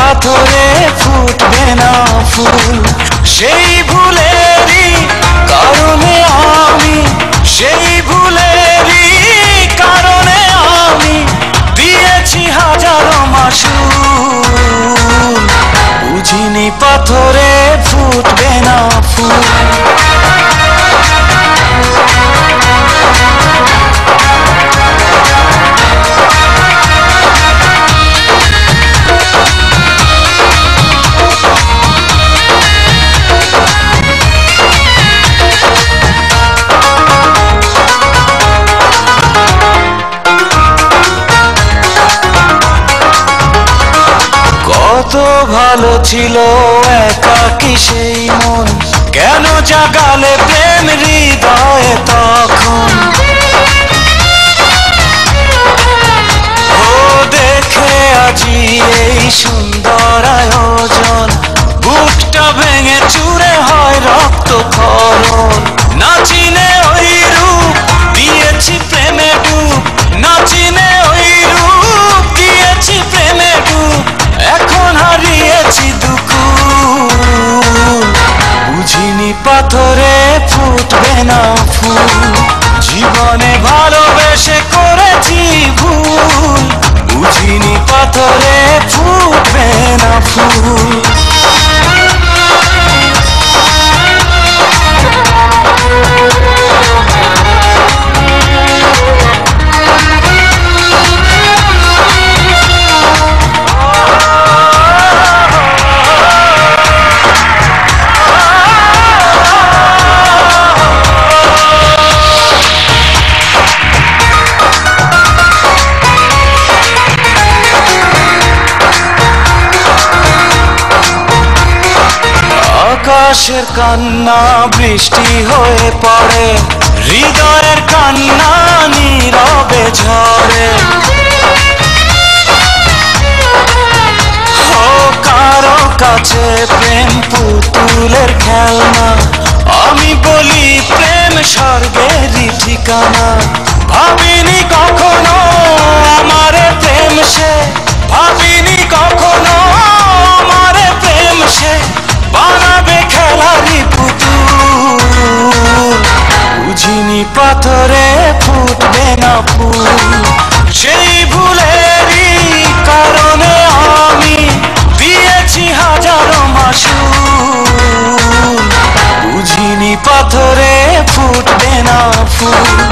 পাথরে ফুটবে না ফুল। সেই ভুলেরই কারণে আমি, সেই ভুলেরই কারণে আমি দিয়েছি হাজারো মাসুল। বুঝিনি পাথরে ফুটবে না ফুল। কত ভালো ছিল একাকী সেই মন, কেন জাগালে প্রেম হৃদয়ে তখন। ও দেখে আজি এই সুন্দর আয়োজন, বুকটা ভেঙে চুরে হয় রক্ত ক্ষরণ। না চিনে ওই রূপ দিয়েছি প্রেমে ডুব, না চিনে ওই রূপ দিয়েছি প্রেমে ডুব। এখন হারিয়েছি দুকুল। বুঝিনি পাথরে ফুটবে না ফুল। জীবনে ভালোবেসে করেছি ভুল। বুঝিনি পাথরে ফুটবে না ফুল। আকাশের কান্না বৃষ্টি হয়ে পড়ে, হৃদয়ের কান্না নীরবে ঝরে। ও কারো কাছে প্রেম পুতুলের খেলনা, আমি বলি প্রেম স্বর্গেরই ঠিকানা। ভাবিনি কখনো আমারে প্রেম সে, ভাবিনি কখনো আমারে প্রেম সে বানাবে খেলারি পুতুল। বুঝিনি পাথরে ফুটবে না ফুল। সেই ভুলেরই কারণে আমি দিয়েছি হাজারো মাসুল। বুঝিনি পাথরে ফুটবে না ফুল।